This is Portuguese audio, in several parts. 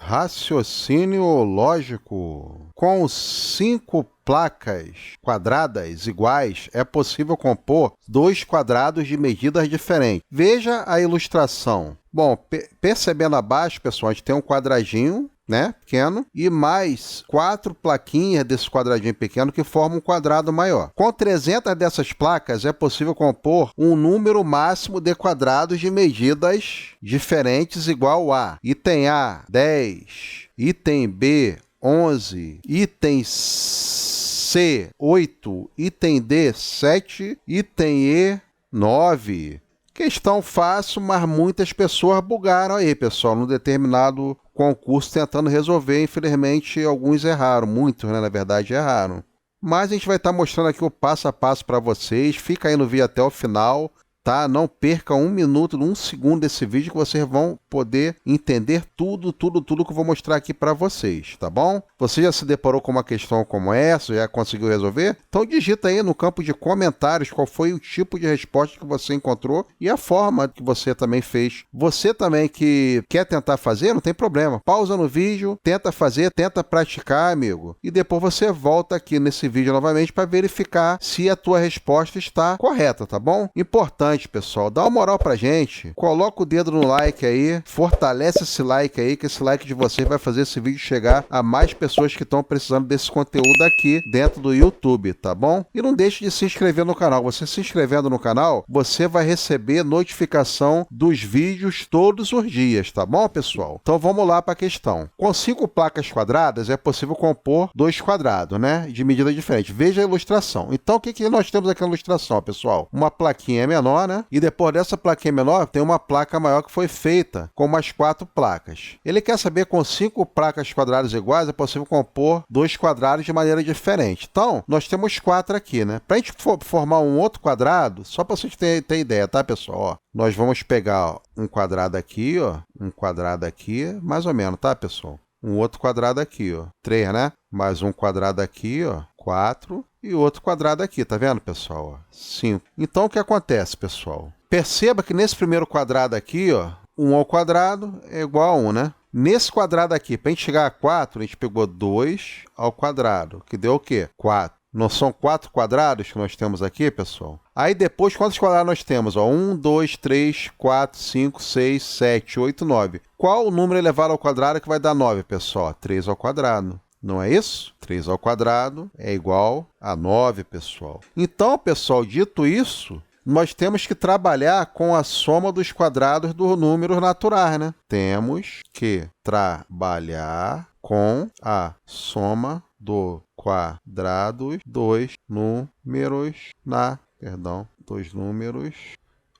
Raciocínio lógico. Com 5 placas quadradas iguais, é possível compor 2 quadrados de medidas diferentes. Veja a ilustração. Bom, percebendo abaixo, pessoal, a gente tem um quadradinho, né, pequeno, e mais 4 plaquinhas desse quadradinho pequeno que formam um quadrado maior. Com 300 dessas placas, é possível compor um número máximo de quadrados de medidas diferentes igual a item A, 10, item B, 11, item C, 8, item D, 7, item E, 9. Questão fácil, mas muitas pessoas bugaram aí, pessoal, num determinado concurso tentando resolver. Infelizmente, alguns erraram, muitos, né, na verdade, erraram. Mas a gente vai estar mostrando aqui o passo a passo para vocês. Fica aí no vídeo até o final, tá? Não perca 1 minuto, 1 segundo desse vídeo que vocês vão poder entender tudo que eu vou mostrar aqui para vocês, tá bom? Você já se deparou com uma questão como essa? Já conseguiu resolver? Então digita aí no campo de comentários qual foi o tipo de resposta que você encontrou e a forma que você também fez. Você também que quer tentar fazer, não tem problema. Pausa no vídeo, tenta fazer, tenta praticar, amigo. E depois você volta aqui nesse vídeo novamente para verificar se a tua resposta está correta, tá bom? Importante, pessoal, dá uma moral pra gente. Coloca o dedo no like aí, fortalece esse like aí, que esse like de vocês vai fazer esse vídeo chegar a mais pessoas que estão precisando desse conteúdo aqui dentro do YouTube, tá bom? E não deixe de se inscrever no canal. Você se inscrevendo no canal, você vai receber notificação dos vídeos todos os dias, tá bom, pessoal? Então vamos lá para a questão. Com 5 placas quadradas é possível compor 2 quadrados, né? De medida diferente. Veja a ilustração. Então o que nós temos aqui na ilustração, pessoal? Uma plaquinha menor, né? E depois dessa plaquinha menor, tem uma placa maior que foi feita com mais 4 placas. Ele quer saber com 5 placas quadradas iguais é possível compor 2 quadrados de maneira diferente. Então, nós temos 4 aqui, né? Para a gente formar um outro quadrado, só para vocês terem ideia, tá, pessoal? Ó, nós vamos pegar ó, um quadrado aqui, ó, um quadrado aqui, mais ou menos, tá, pessoal? Um outro quadrado aqui, ó, 3, né? Mais um quadrado aqui, ó, 4. E outro quadrado aqui, tá vendo, pessoal? 5. Então, o que acontece, pessoal? Perceba que nesse primeiro quadrado aqui, ó, 1 ao quadrado é igual a 1, né? Nesse quadrado aqui, para a gente chegar a 4, a gente pegou 2 ao quadrado, que deu o quê? 4. Não são 4 quadrados que nós temos aqui, pessoal? Aí depois, quantos quadrados nós temos? Ó, 1, 2, 3, 4, 5, 6, 7, 8, 9. Qual o número elevado ao quadrado que vai dar 9, pessoal? 3 ao quadrado. Não é isso? 3 ao quadrado é igual a 9, pessoal. Então, pessoal, dito isso, nós temos que trabalhar com a soma dos quadrados dos números naturais, né? Temos que trabalhar com a soma dos quadrados dos números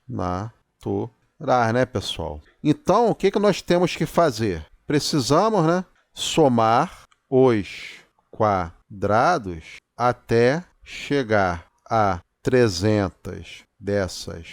naturais, né, pessoal? Então, o que nós temos que fazer? Precisamos, né, somar os quadrados até chegar a 300 dessas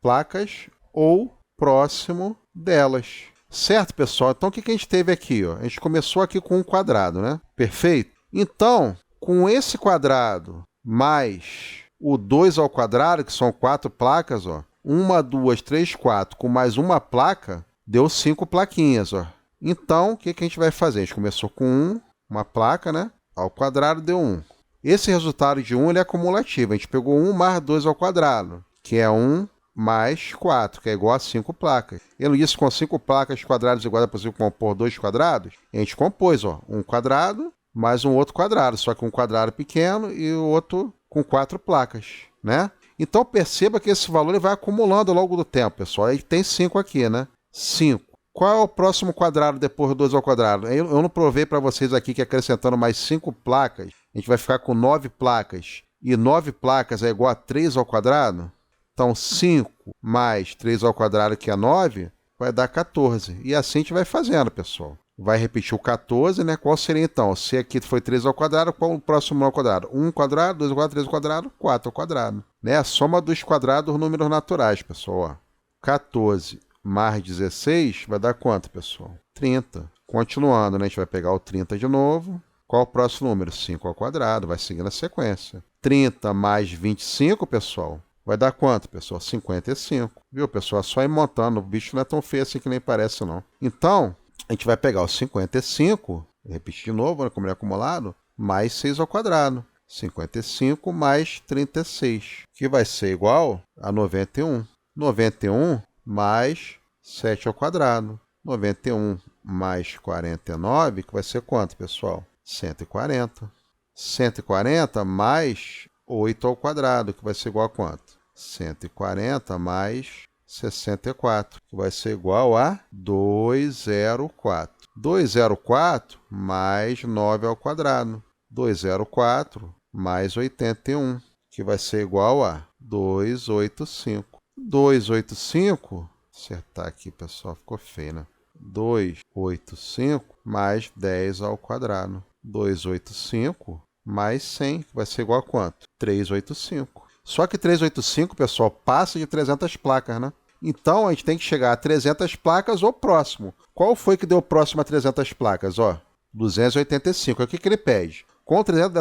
placas ou próximo delas. Certo, pessoal? Então, o que a gente teve aqui? Ó? A gente começou aqui com um quadrado, né? Perfeito? Então, com esse quadrado mais o 2 ao quadrado, que são 4 placas, ó, 1, 2, 3, 4, com mais uma placa, deu 5 plaquinhas, ó. Então, o que a gente vai fazer? A gente começou com uma placa, né? Ao quadrado deu 1. Esse resultado de 1 ele é acumulativo. A gente pegou 1 mais 2 ao quadrado, que é 1 mais 4, que é igual a 5 placas. Eu não disse com 5 placas quadrados iguais é possível compor 2 quadrados? A gente compôs, ó, um quadrado mais um outro quadrado, só que um quadrado pequeno e o outro com 4 placas, né? Então, perceba que esse valor ele vai acumulando ao longo do tempo, pessoal. Aí tem 5 aqui, né? 5. Qual é o próximo quadrado depois do 2 ao quadrado? Eu não provei para vocês aqui que acrescentando mais 5 placas, a gente vai ficar com 9 placas. E 9 placas é igual a 3 ao quadrado? Então, 5 mais 3 ao quadrado, que é 9, vai dar 14. E assim a gente vai fazendo, pessoal. Vai repetir o 14, né? Qual seria, então? Se aqui foi 3 ao quadrado, qual o próximo ao quadrado? 1 ao quadrado, 2 ao quadrado, 3 ao quadrado, 4 ao quadrado. Né? A soma dos quadrados dos números naturais, pessoal. Ó. 14 mais 16 vai dar quanto, pessoal? 30. Continuando, né? A gente vai pegar o 30 de novo. Qual o próximo número? 5 ao quadrado. Vai seguindo a sequência. 30 mais 25, pessoal, vai dar quanto, pessoal? 55. Viu, pessoal? Só ir montando. O bicho não é tão feio assim que nem parece, não. Então, a gente vai pegar o 55, repetir de novo, né, como ele é acumulado, mais 6 ao quadrado. 55 mais 36, que vai ser igual a 91. 91 mais 7 ao quadrado. 91 mais 49, que vai ser quanto, pessoal? 140. 140 mais 8 ao quadrado, que vai ser igual a quanto? 140 mais 64, que vai ser igual a 204. 204 mais 9 ao quadrado. 204 mais 81, que vai ser igual a 285. 285, acertar aqui, pessoal, ficou feio, né? 285 mais 10 ao quadrado. 285 mais 100, que vai ser igual a quanto? 385. Só que 385, pessoal, passa de 300 placas, né? Então, a gente tem que chegar a 300 placas ou próximo. Qual foi que deu próximo a 300 placas? Ó, 285. O que ele pede? Com 300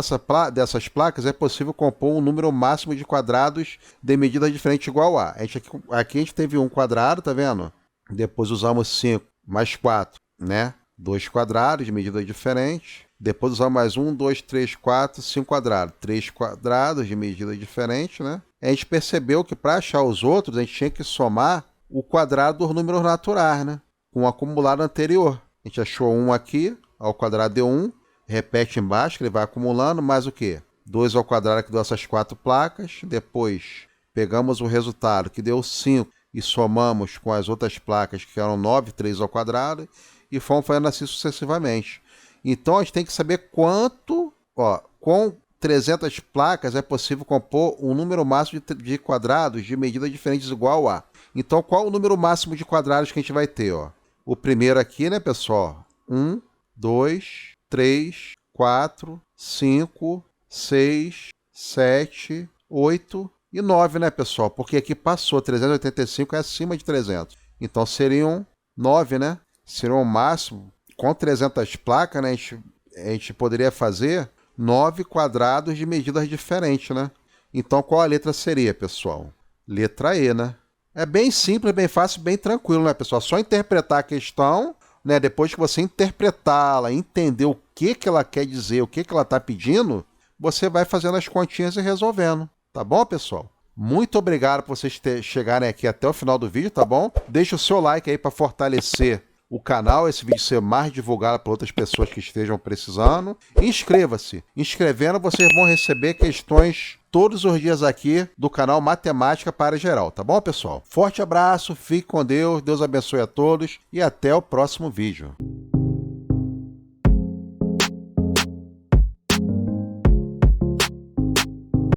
dessas placas, é possível compor um número máximo de quadrados de medidas diferentes igual a. Aqui a gente teve um quadrado, tá vendo? Depois usamos 5 mais 4, né? 2 quadrados de medidas diferentes. Depois usamos mais 1, 2, 3, 4, 5 quadrados. 3 quadrados de medidas diferentes, né? A gente percebeu que para achar os outros, a gente tinha que somar o quadrado dos números naturais, né? Com o acumulado anterior. A gente achou 1 aqui, ao quadrado deu 1. Repete embaixo, que ele vai acumulando, mais o quê? 2 ao quadrado que deu essas 4 placas. Depois, pegamos o resultado que deu 5 e somamos com as outras placas, que eram 9, 3 ao quadrado, e fomos fazendo assim sucessivamente. Então, a gente tem que saber quanto, ó, com 300 placas é possível compor um número máximo de quadrados de medidas diferentes igual a. Então, qual o número máximo de quadrados que a gente vai ter, ó? O primeiro aqui, né, pessoal? 1, 2... 3, 4, 5, 6, 7, 8 e 9, né, pessoal? Porque aqui passou, 385 é acima de 300. Então, seriam 9, né? Seriam o máximo. Com 300 placas, né, a gente poderia fazer 9 quadrados de medidas diferentes, né? Então, qual a letra seria, pessoal? Letra E, né? É bem simples, bem fácil, bem tranquilo, né, pessoal? Só interpretar a questão, né? Depois que você interpretá-la, entender o que ela quer dizer, o que ela está pedindo, você vai fazendo as continhas e resolvendo. Tá bom, pessoal? Muito obrigado por vocês chegarem aqui até o final do vídeo, tá bom? Deixa o seu like aí para fortalecer o canal, esse vídeo ser mais divulgado para outras pessoas que estejam precisando. Inscreva-se. Inscrevendo, vocês vão receber questões todos os dias aqui do canal Matemática para Geral, tá bom, pessoal? Forte abraço, fique com Deus, Deus abençoe a todos e até o próximo vídeo.